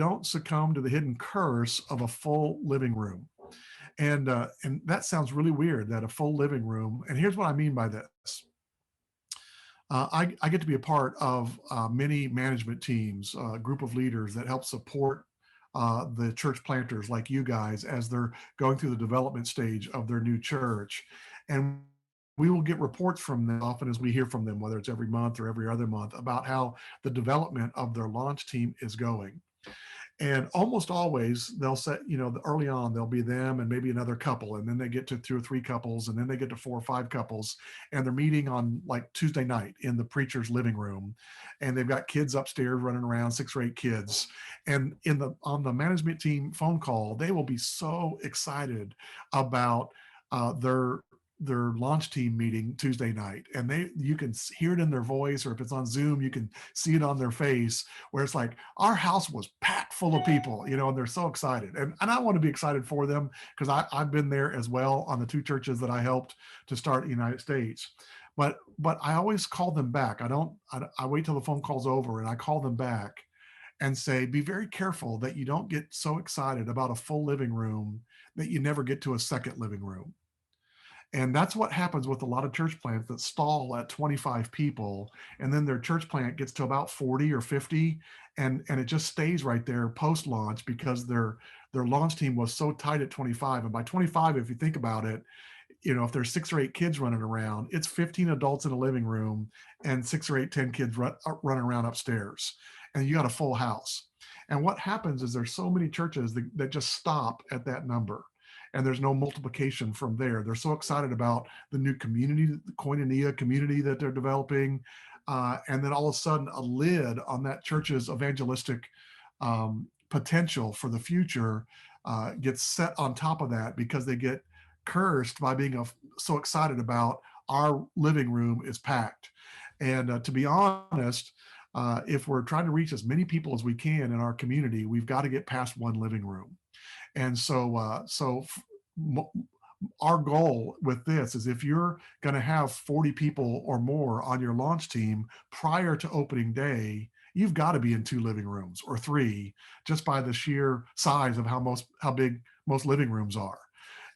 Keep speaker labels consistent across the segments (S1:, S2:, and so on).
S1: don't succumb to the hidden curse of a full living room. And that sounds really weird, that a full living room. And here's what I mean by this. I get to be a part of many management teams, a group of leaders that help support the church planters like you guys as they're going through the development stage of their new church. And we will get reports from them often as we hear from them, whether it's every month or every other month, about how the development of their launch team is going. And almost always they'll say, early on there'll be them and maybe another couple, and then they get to two or three couples, and then they get to four or five couples, and they're meeting on like Tuesday night in the preacher's living room, and they've got kids upstairs running around, 6 or 8 kids, and on the management team phone call, they will be so excited about their launch team meeting Tuesday night, and you can hear it in their voice, or if it's on Zoom, you can see it on their face, where it's like, our house was packed full of people, and they're so excited. And I want to be excited for them, because I've been there as well on the two churches that I helped to start in the United States. But I always call them back. I wait till the phone call's over and I call them back and say, be very careful that you don't get so excited about a full living room that you never get to a second living room. And that's what happens with a lot of church plants that stall at 25 people, and then their church plant gets to about 40 or 50, and it just stays right there post launch, because their launch team was so tight at 25. And by 25, if you think about it, if there's 6 or 8 kids running around, it's 15 adults in a living room and 6 or 8, 10 kids running around upstairs, and you got a full house. And what happens is there's so many churches that just stop at that number, and there's no multiplication from there. They're so excited about the new community, the koinonia community that they're developing, and then all of a sudden a lid on that church's evangelistic potential for the future gets set on top of that, because they get cursed by being so excited about our living room is packed. And to be honest, if we're trying to reach as many people as we can in our community, we've got to get past one living room. And our goal with this is, if you're going to have 40 people or more on your launch team prior to opening day, you've got to be in 2 living rooms or 3, just by the sheer size of how big most living rooms are.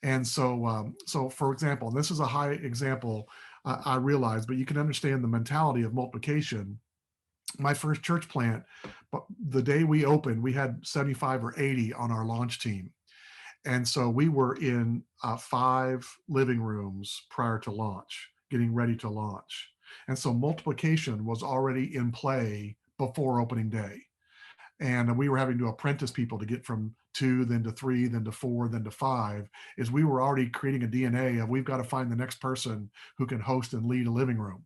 S1: And so for example, and this is a high example, I realize, but you can understand the mentality of multiplication. My first church plant, but the day we opened, we had 75 or 80 on our launch team. And so we were in 5 living rooms prior to launch, getting ready to launch. And so multiplication was already in play before opening day. And we were having to apprentice people to get from 2, then to 3, then to 4, then to 5, is we were already creating a DNA of, we've got to find the next person who can host and lead a living room.